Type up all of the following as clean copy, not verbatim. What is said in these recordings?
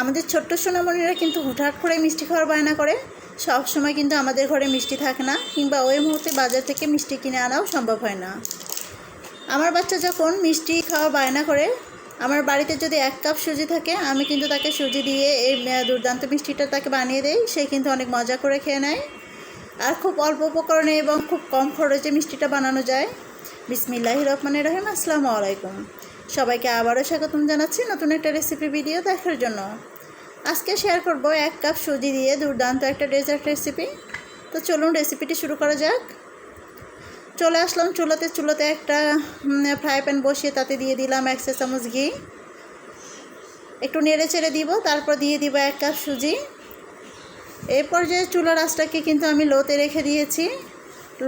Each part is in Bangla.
আমাদের ছোট্ট সোনামণিরা কিন্তু হুটহাট করে মিষ্টি খাওয়ার বায়না করে। সব সময় কিন্তু আমাদের ঘরে মিষ্টি থাকে না, কিংবা ওই মুহূর্তে বাজার থেকে মিষ্টি কিনে আনাও সম্ভব হয় না। আমার বাচ্চা যখন মিষ্টি খাওয়ার বায়না করে, আমার বাড়িতে যদি 1 কাপ সুজি থাকে, আমি কিন্তু তাকে সুজি দিয়ে এই দুর্দান্ত মিষ্টিটা তাকে বানিয়ে দেই। সে কিন্তু অনেক মজা করে খেয়ে নেয়। আর খুব অল্প উপকরণে এবং খুব কম খরচে মিষ্টিটা বানানো যায়। বিসমিল্লাহির রহমানির রহিম। আসসালামু আলাইকুম। সবাইকে আবারও স্বাগতম জানাচ্ছি নতুন একটা রেসিপি ভিডিও দেখার জন্য। আজকে শেয়ার করব 1 কাপ সুজি দিয়ে দুর্দান্ত একটা ডেজার্ট রেসিপি। তো চলুন রেসিপিটি শুরু করা যাক। চলে আসলাম চুলাতে একটা ফ্রাই প্যান বসিয়ে তাতে দিয়ে দিলাম 1 চা চামচ ঘি। একটু নেড়ে চেড়ে দিব, তারপর দিয়ে দিব 1 কাপ সুজি। এই পর্যায়ে চুলার আঁচটাকে কিন্তু আমি লোতে রেখে দিয়েছি।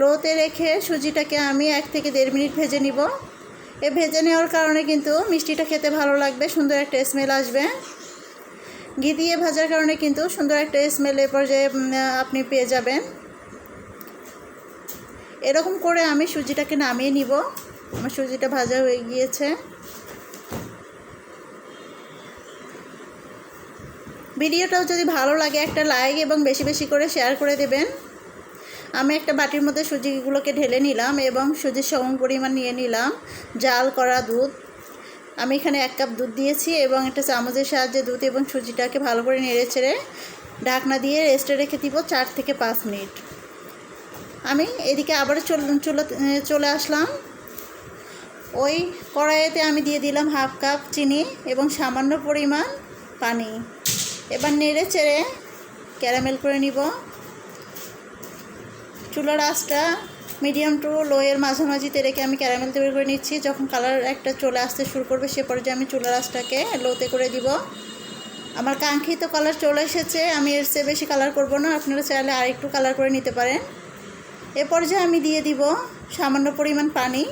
লোতে রেখে সুজিটাকে আমি 1 থেকে 1.5 মিনিট ভেজে নিব। ভেজে নেওয়ার কারণে কিন্তু মিষ্টিটা খেতে ভালো লাগবে, সুন্দর একটা স্মেল আসবে। ঘি দিয়ে ভাজার কারণে কিন্তু সুন্দর একটা স্মেল এ পর্যায়ে আপনি পেয়ে যাবেন। এরকম করে আমি সুজিটাকে নামিয়ে নিব। আমার সুজিটা ভাজা হয়ে গিয়েছে। ভিডিওটাও যদি ভালো লাগে একটা লাইক এবং বেশি বেশি করে শেয়ার করে দেবেন। আমি একটা বাটির মধ্যে সুজিগুলোকে ঢেলে নিলাম এবং সুজির সম পরিমাণ নিয়ে নিলাম জাল করা দুধ। আমি এখানে 1 কাপ দুধ দিয়েছি এবং একটা চামচের সাহায্যে দুধ এবং সুজিটাকে ভালো করে নেড়ে চেড়ে ঢাকনা দিয়ে রেস্টে রেখে দিব 4 থেকে 5 মিনিট। আমি এদিকে আবার চলে আসলাম। ওই কড়াইতে আমি দিয়ে দিলাম 1/2 কাপ চিনি এবং সামান্য পরিমাণ পানি। এবার নেড়ে চেড়ে ক্যারামেল করে নিব। চুলার আঁচটা মিডিয়াম টু লোয়ের মাঝামাঝিতে রেখে আমি ক্যারামেল তৈরি করে নিচ্ছি। যখন কালার একটা চলে আসতে শুরু করবে সে পর্যায়ে আমি চুলার আঁচটাকে লোতে করে দিব। আমার কাঙ্ক্ষিত কালার চলে এসেছে। আমি এর চেয়ে বেশি কালার করব না, আপনারা চাইলে আরেকটু কালার করে নিতে পারেন। এ পর্যায়ে আমি দিয়ে দিব সামান্য পরিমাণ পানি।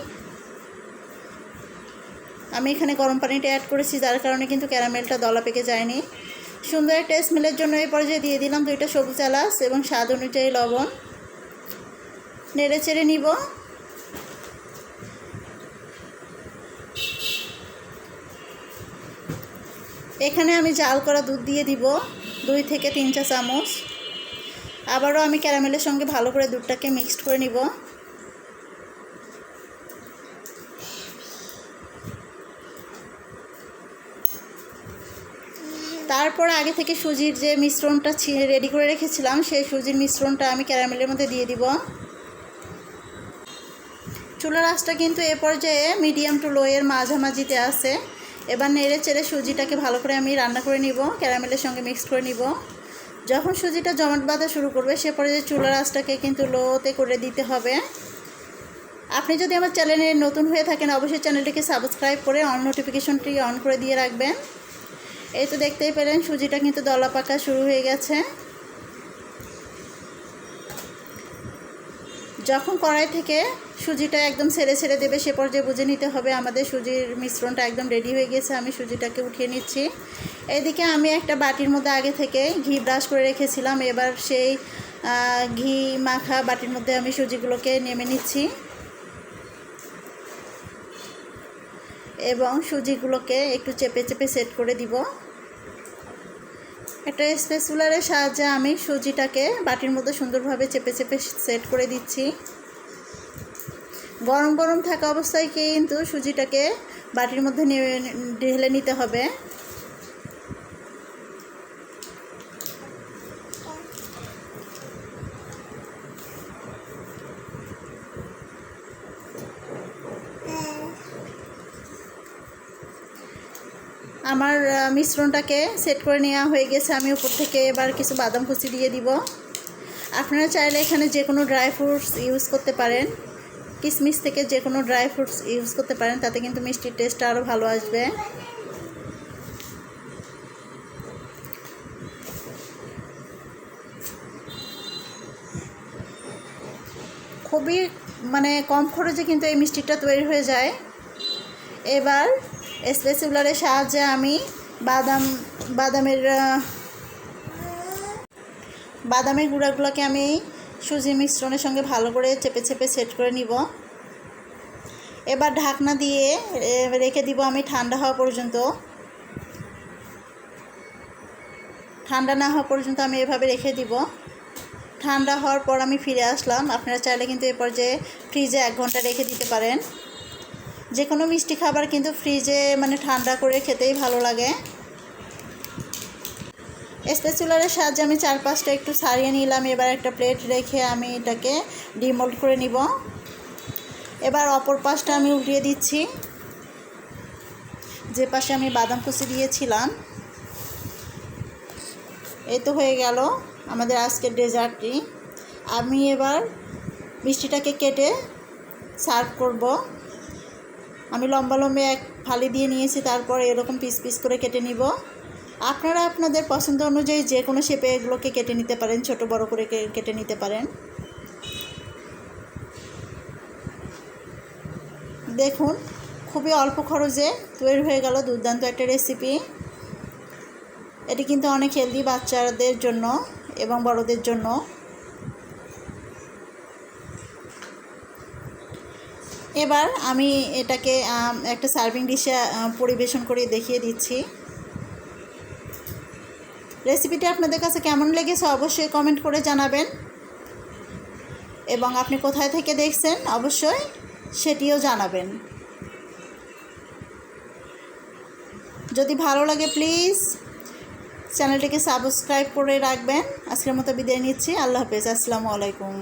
আমি এখানে গরম পানিটা অ্যাড করেছি, যার কারণে কিন্তু ক্যারামেলটা দলা পেকে যায়নি। সুন্দর একটা স্মেলের জন্য এই পর্যায়ে দিয়ে দিলাম 2টা সবুজ এলাচ এবং স্বাদ অনুযায়ী লবণ। নেড়ে চেড়ে নিব। এখানে আমি জাল করা দুধ দিয়ে দিব 2 থেকে 3 চা চামচ। আবারও আমি ক্যারামেলের সঙ্গে ভালো করে দুধটাকে মিক্সড করে নিব। তারপর আগে থেকে সুজির যে মিশ্রণটা রেডি করে রেখেছিলাম, সেই সুজির মিশ্রণটা আমি ক্যারামেলের মধ্যে দিয়ে দিব। চুলার আঁচটা কিন্তু এ পর্যায়ে মিডিয়াম টু লোয়ের মাঝামাঝিতে আছে। এবার নেড়ে চেড়ে সুজিটাকে ভালো করে আমি রান্না করে নিব, ক্যারামেলের সঙ্গে মিক্স করে নিব। যখন সুজিটা জমাট বাঁধা শুরু করবে সে পর্যায়ে চুলার আঁচটাকে কিন্তু লোতে করে দিতে হবে। আপনি যদি আমার চ্যানেলে নতুন হয়ে থাকেন অবশ্যই চ্যানেলটিকে সাবস্ক্রাইব করে অন নোটিফিকেশনটি অন করে দিয়ে রাখবেন। এই তো দেখতেই পেলেন সুজিটা কিন্তু দলা পাকা শুরু হয়ে গেছে। যখন কড়াই থেকে সুজিটা একদম ছেড়ে দেবে সে পর্যায়ে বুঝে নিতে হবে আমাদের সুজির মিশ্রণটা একদম রেডি হয়ে গেছে। আমি সুজিটাকে উঠিয়ে নিচ্ছি। এদিকে আমি একটা বাটির মধ্যে আগে থেকে ঘি ব্রাশ করে রেখেছিলাম। এবার সেই ঘি মাখা বাটির মধ্যে আমি সুজিগুলোকে নেমে নিচ্ছি এবং সুজিগুলোকে একটু চেপে চেপে সেট করে দিব। একটা স্প্যাচুলারের সাহায্যে আমি সুজিটাকে বাটির মধ্যে সুন্দরভাবে চেপে চেপে সেট করে দিচ্ছি। গরম গরম থাকা অবস্থায় কিন্তু সুজিটাকে বাটির মধ্যে ঢেলে নিতে হবে। আমার মিশ্রণটাকে সেট করে নেওয়া হয়ে গেছে। আমি উপর থেকে এবার কিছু বাদাম কুচি দিয়ে দিব। আপনারা চাইলে এখানে যে কোনো ড্রাই ফ্রুটস ইউজ করতে পারেন, কিশমিশ থেকে যে কোনো ড্রাই ফ্রুটস ইউজ করতে পারেন, তাতে কিন্তু মিষ্টির টেস্টটা আরও ভালো আসবে। খুবই কম খরচে কিন্তু এই মিষ্টিটা তৈরি হয়ে যায়। এবার স্প্যাচুলারের সাহায্যে আমি বাদামের গুঁড়াগুলোকে আমি সুজি মিশ্রণের সঙ্গে ভালো করে চেপে চেপে সেট করে নিব। এবার ঢাকনা দিয়ে রেখে দিব আমি ঠান্ডা হওয়া পর্যন্ত। ঠান্ডা না হওয়া পর্যন্ত আমি এভাবে রেখে দিব। ঠান্ডা হওয়ার পর আমি ফিরে আসলাম। আপনারা চাইলে কিন্তু এ পর্যায়ে ফ্রিজে 1 ঘন্টা রেখে দিতে পারেন। যে কোনো মিষ্টি খাবার কিন্তু ফ্রিজে ঠান্ডা করে খেতেই ভালো লাগে। স্প্যাচুলারের সাহায্যে আমি 4-5টা একটু ছাড়িয়ে নিলাম। এবার একটা প্লেট রেখে আমি এটাকে ডিমোল্ড করে নিব। এবার অপর পাশটা আমি উল্টিয়ে দিচ্ছি, যে পাশে আমি বাদাম কুচি দিয়েছিলাম। এই তো হয়ে গেল আমাদের আজকের ডেজার্টটি। আমি এবার মিষ্টিটাকে কেটে সার্ভ করব। আমি লম্বা লম্বা এক ফালি দিয়ে নিয়েছি, তারপর এরকম পিস পিস করে কেটে নিব। আপনারা আপনাদের পছন্দ অনুযায়ী যে কোনো শেপে এগুলোকে কেটে নিতে পারেন, ছোট বড় করে কেটে নিতে পারেন। দেখুন, খুবই অল্প খরচে তৈরি হয়ে গেল দুর্দান্ত একটা রেসিপি। এটি কিন্তু অনেক হেলদি বাচ্চাদের জন্য এবং বড়দের জন্য। এবার আমি এটাকে একটা সার্ভিং ডিশে পরিবেশন করে দেখিয়ে দিচ্ছি। রেসিপিটি আপনাদের কাছে কেমন লেগেছে অবশ্যই কমেন্ট করে জানাবেন, এবং আপনি কোথায় থেকে দেখছেন অবশ্যই সেটিও জানাবেন। যদি ভালো লাগে প্লিজ চ্যানেলটিকে সাবস্ক্রাইব করে রাখবেন। আজকের মতো বিদায় নিচ্ছি। আল্লাহ হাফেজ। আসসালামু আলাইকুম।